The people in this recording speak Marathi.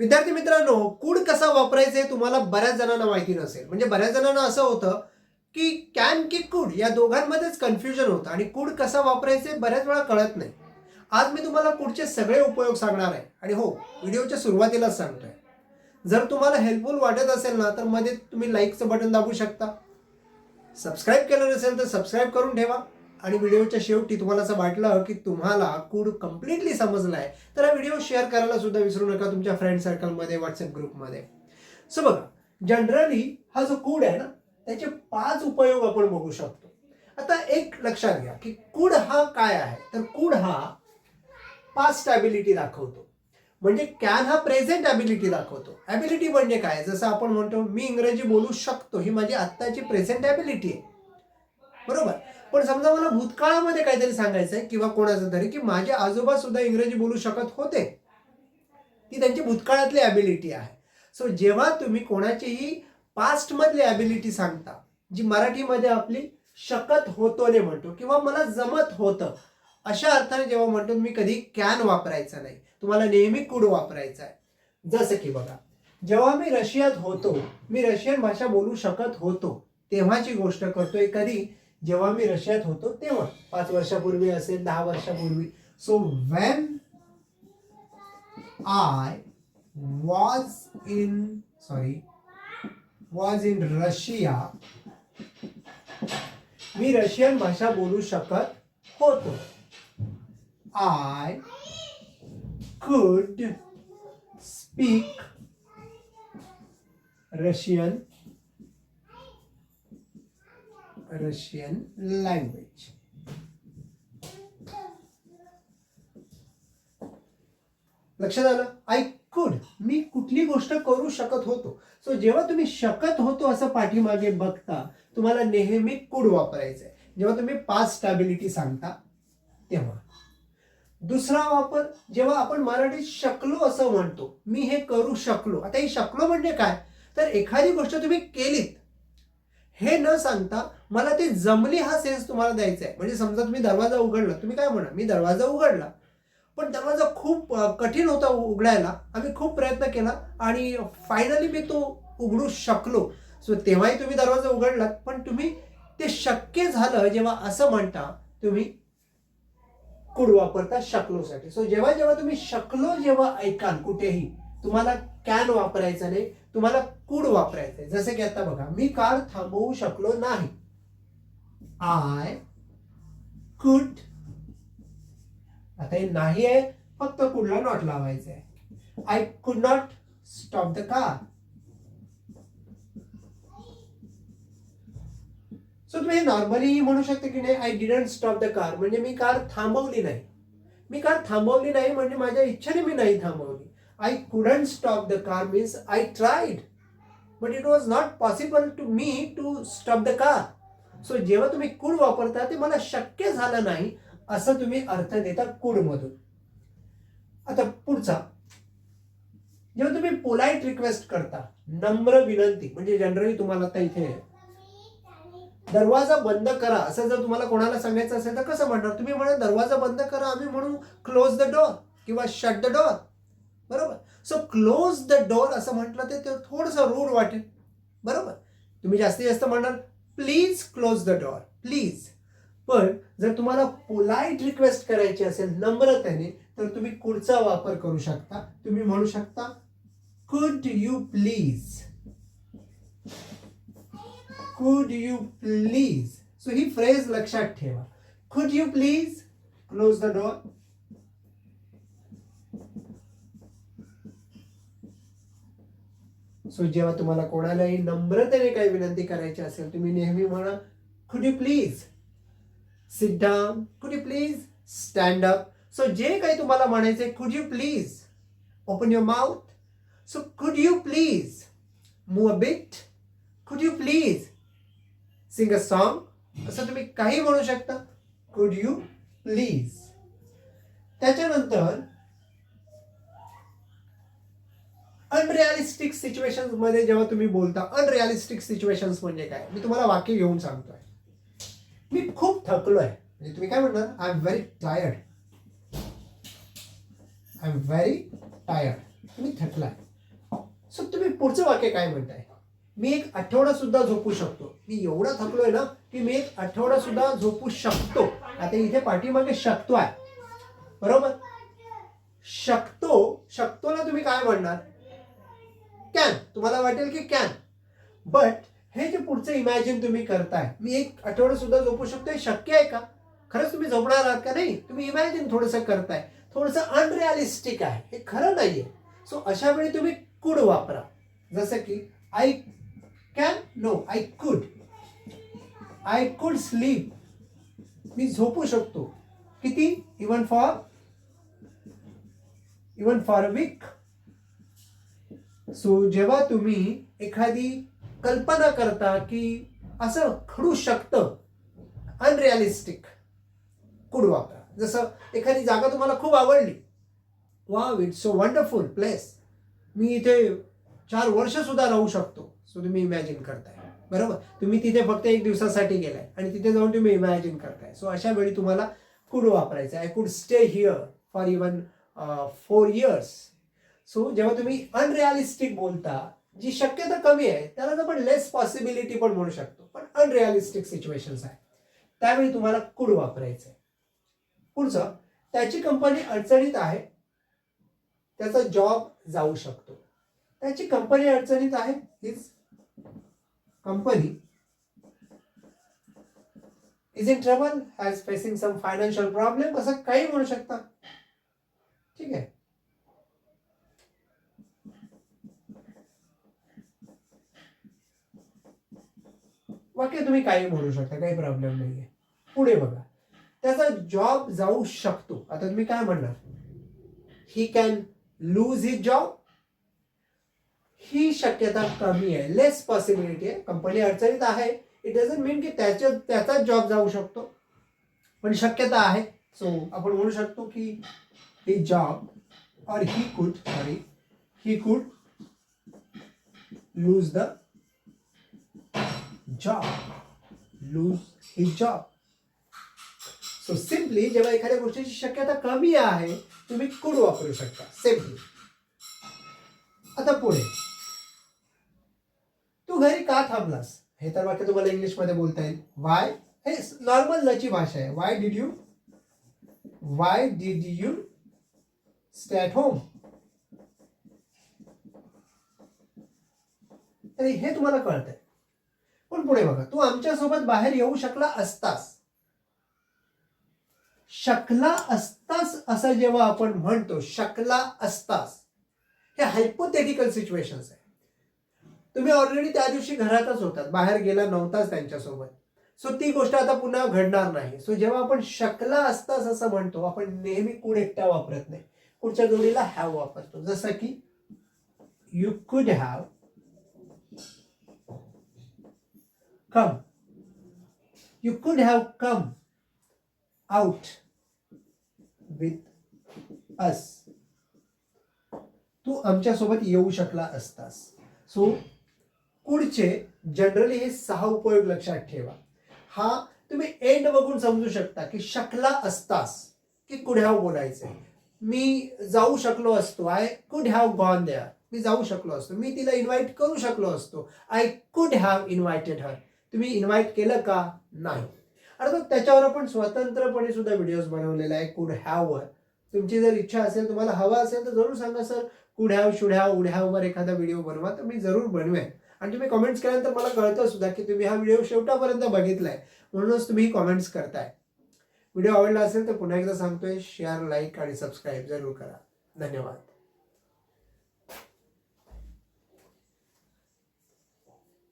विद्यार्थी मित्रांनो, कूड कसा वापरायचा हे तुम्हाला बऱ्याच जणांना माहिती नसेल. म्हणजे बऱ्याच जणांना असं होतं की कॅन की कूड या दोघांमध्येच कन्फ्युजन होतं आणि कूड कसा वापरायचे बऱ्याच वेळा कळत नाही. आज मी तुम्हाला कूडचे सगळे उपयोग सांगणार आहे आणि हो, व्हिडिओच्या सुरुवातीलाच सांगतोय. जर तुम्हाला हेल्पफुल वाटत असेल ना, तर मध्ये तुम्ही लाईकचं बटन दाबू शकता. सबस्क्राईब केलं नसेल तर सबस्क्राईब करून ठेवा. आणि व्हिडिओच्या शेवटी तुम्हाला असं वाटलं की तुम्हाला कूड कम्प्लिटली समजला आहे, तर हा व्हिडिओ शेअर करायला सुद्धा विसरू नका तुमच्या फ्रेंड सर्कलमध्ये, व्हॉट्सअप ग्रुपमध्ये. सो बघा, जनरली हा जो कूड आहे ना, त्याचे 5 उपयोग आपण बघू शकतो. आता एक लक्षात घ्या की कूड हा काय आहे, तर कूड हा पास्ट ॲबिलिटी दाखवतो. म्हणजे कॅन हा प्रेझेंट ॲबिलिटी दाखवतो. ॲबिलिटी म्हणजे काय, जसं आपण म्हणतो मी इंग्रजी बोलू शकतो, ही माझी आत्ताची प्रेझेंट ॲबिलिटी आहे, बरोबर. पण समजा मला भूतकाळामध्ये काहीतरी सांगायचं आहे किंवा कोणाचं तरी की माझे आजोबा सुद्धा इंग्रजी बोलू शकत होते, ती त्यांची भूतकाळातली ॲबिलिटी आहे. सो जेव्हा तुम्ही कोणाचीही पास्ट मधली ॲबिलिटी सांगता, जी मराठीमध्ये आपली शकत होतोने म्हणतो किंवा मला जमत होतं, अशा अर्थाने जेव्हा म्हणतो मी कधी कॅन वापरायचा नाही, तुम्हाला नेहमी कुड वापरायचा आहे. जसं की बघा, जेव्हा मी रशियात होतो, मी रशियन भाषा बोलू शकत होतो, तेव्हाची गोष्ट करतोय. कधी, जेव्हा मी रशियात होतो तेव्हा 5 वर्षापूर्वी असेल, 10 वर्षापूर्वी. So when I was in Russia, me Russian भाषा बोलू शकत होतो. I could speak Russian language. लक्षात आलं? आय कुड, मी कुठली गोष्ट करू शकत होतो. सो जेव्हा तुम्ही शकत होतो असं पाठीमागे बघता, तुम्हाला नेहमी कुड वापरायचं आहे, जेव्हा तुम्ही पास्ट ॲबिलिटी सांगता तेव्हा. दुसरा वापर, जेव्हा आपण मराठीत शकलो असं म्हणतो, मी हे करू शकलो. आता हे शकलो म्हणजे काय, तर एखादी गोष्ट तुम्ही केलीत हे न सांगता मला ते जमली हा सेन्स तुम्हाला द्यायचा आहे. म्हणजे समजा तुम्ही दरवाजा उघडला, तुम्ही काय म्हणा, मी दरवाजा उघडला, पण दरवाजा खूप कठीण होता उघडायला, आम्ही खूप प्रयत्न केला आणि फायनली मी तो उघडू शकलो. सो तेव्हाही तुम्ही दरवाजा उघडलात, पण तुम्ही ते शक्य झालं जेव्हा असं म्हणता, तुम्ही कुड वापरता शकलोसाठी. सो जेव्हा जेव्हा तुम्ही शकलो जेव्हा ऐकाल कुठेही, तुम्हाला कॅन वापरायचा नाही, तुम्हाला कुड वापरायचंय. जसं की आता बघा, मी कार थांबवू शकलो नाही. आय कुड, आता हे नाही आहे, फक्त कुडला नॉट लावायचं आहे. I could not stop the car. So तुम्ही नॉर्मली म्हणू शकता की नाही, I didn't stop the car, म्हणजे मी कार थांबवली नाही. मी कार थांबवली नाही म्हणजे माझ्या इच्छेने मी नाही थांबवली. I couldn't stop the car means I tried but it was not possible to me to stop the car. So जेव्हा तुम्ही कुड वापरता, ते मला शक्य झालं नाही असं तुम्ही अर्थ देता कुड मधून. आता पुढचा, जेव्हा तुम्ही पोलाइट रिक्वेस्ट करता, नम्र विनंती, म्हणजे जनरली तुम्हाला आता इथे दरवाजा बंद करा असं जर तुम्हाला कोणाला सांगायचं असेल तर कसं म्हणणार, तुम्ही म्हणा दरवाजा बंद करा, आम्ही म्हणू क्लोज द डोअर किंवा शट द डोअर, बरोबर. सो क्लोज द डोअर असं म्हटलं ते थोडंसं रूड वाटेल, बरोबर. तुम्ही जास्तीत जास्त म्हणणार please close the door, please. पण जर तुम्हाला पोलाइट रिक्वेस्ट करायची असेल नम्रतेने, तर तुम्ही कुडचा वापर करू शकता. तुम्ही म्हणू शकता कुड यू प्लीज, कुड you please. So he phrase लक्षात ठेवा, कुड you please close the door. So जेव्हा तुम्हाला कोणालाही नम्रतेने काही विनंती करायची असेल, तुम्ही नेहमी म्हणा could you please sit down, could you please stand up. So जे काही तुम्हाला म्हणायचंय, could you please open your mouth. So could you please move a bit, could you please sing a song, असं तुम्ही काही म्हणू शकता, कुड यू प्लीज. त्याच्यानंतर अनरिअलिस्टिक सिच्युएशन्स मध्ये जेव्हा तुम्ही बोलता, अनरिअलिस्टिक सिच्युएशन्स म्हणजे काय, मी तुम्हाला वाक्य घेऊन सांगतोय. मी खूप थकलोय, म्हणजे तुम्ही काय म्हणणार, I am very tired. I am very tired, तुम्ही थकलाय. पुढचं वाक्य काय म्हणताय, मी एक आठवडा सुद्धा झोपू शकतो. मी एवढा थकलोय ना की मी एक आठवडा सुद्धा झोपू शकतो. आता इथे पाठीमागे शकतो आहे, बरोबर. शकतोला तुम्ही काय म्हणणार, कॅन. तुम्हाला वाटेल की कॅन, बट हे जे पुढचं इमॅजिन तुम्ही करताय, मी एक आठवडा सुद्धा झोपू शकतो, हे शक्य आहे का? खरंच तुम्ही झोपणार आहात का? नाही. तुम्ही इमॅजिन थोडंसं करताय, थोडंसं अनरिअलिस्टिक आहे, हे खरं नाहीये. सो अशा वेळी तुम्ही कुड वापरा. जसं की I can, no, I could sleep. मी झोपू शकतो. किती? Even for a week. So जेव्हा तुम्ही एखादी कल्पना करता की असं घडू शकतं, अनरिअलिस्टिक, कुड वापरा. जसं एखादी जागा तुम्हाला खूप आवडली, wow, it's so wonderful place, मी इथे 4 वर्ष सुद्धा राहू शकतो. सो तुम्ही इमॅजिन करताय, बरोबर. तुम्ही तिथे फक्त 1 दिवसासाठी गेलाय आणि तिथे जाऊन तुम्ही इमॅजिन करताय. सो अशा वेळी तुम्हाला कुड वापरायचं. I could stay here for even 4 years. So जेव्हा तुम्ही अनरिअलिस्टिक बोलता, जी शक्यता कमी आहे त्याला आपण लेस पॉसिबिलिटी पण म्हणू शकतो, पण अनरिअलिस्टिक सिच्युएशन्स आहे, त्यावेळी तुम्हाला कुड वापरायचं आहे. पुढचं, त्याची कंपनी अडचणीत आहे, त्याचा जॉब जाऊ शकतो. त्याची कंपनी अडचणीत आहे, his company is in trouble, has facing some financial problem, असं काही म्हणू शकता. ठीक आहे. वाक्य तुम्ही काही म्हणू शकता, काही प्रॉब्लेम नाहीये. पुढे बघा, त्याचा जॉब जाऊ शकतो. आता तुम्ही काय म्हणणार, he can lose his job. ही शक्यता कमी आहे, लेस पॉसिबिलिटी आहे. कंपनी अडचणीत आहे, इट डझंट मीन की त्याचा जॉब जाऊ शकतो, पण शक्यता आहे. सो आपण म्हणू शकतो की ही जॉब और he could lose the job, loose his job. So simply जेव्हा एखाद्या गोष्टीची शक्यता कमी आहे, तुम्ही कुड वापरू शकता, सिम्पली. आता पुढे, तू घरी का थांबलास. हे तर वाक्य तुम्हाला इंग्लिश मध्ये बोलता येईल. वाय, हे नॉर्मल लची भाषा आहे. Why did you stay at home. तर हे तुम्हाला कळतंय. पण पुढे बघा, तू आमच्यासोबत बाहेर येऊ शकला असतास. शकला असतास असं जेव्हा आपण म्हणतो, शकला असतास, हे हायपोथेटिकल सिच्युएशन्स आहे. तुम्ही ऑलरेडी त्या दिवशी घरातच होतात, बाहेर गेला नव्हताच त्यांच्यासोबत. सो ती गोष्ट आता पुन्हा घडणार नाही. सो जेव्हा आपण शकला असतास असं म्हणतो, आपण नेहमी कुड एकटा वापरत नाही, पुढच्या जोडीला हॅव वापरतो. जसं की यू कुड have come. You could have come out with us. तू आमच्यासोबत येऊ शकला असतास. सो कुडचे जनरली हे 6 उपयोग लक्षात ठेवा. हा तुम्ही एंड बघून समजू शकता की शकला असतास की कुड हॅव बोलायचंय. मी जाऊ शकलो असतो, I could have gone there. मी जाऊ शकलो असतो, मी तिला इन्व्हाइट करू शकलो असतो, आय कुड हॅव इन्व्हाइटेड हर. तुम्ही इन्व्हाइट केलं का? नाही. अर्थात त्याच्यावर आपण स्वतंत्रपणे सुद्धा व्हिडिओज बनवलेला आहे कुड हॅव वर. तुमची जर इच्छा असेल, तुम्हाला हवा असेल तर जरूर सांगा, सर कुड have, should have, would have वर एखादा व्हिडिओ बनवा, तर मी जरूर बनवेन. आणि तुम्ही कमेंट्स केल्यानंतर मला कळतं सुद्धा की तुम्ही हा व्हिडिओ शेवटापर्यंत बघितलाय, म्हणूनच तुम्ही कमेंट्स करताय. व्हिडिओ आवडला असेल तर पुन्हा एकदा सांगतोय, शेअर, लाईक आणि सबस्क्राईब जरूर करा. धन्यवाद.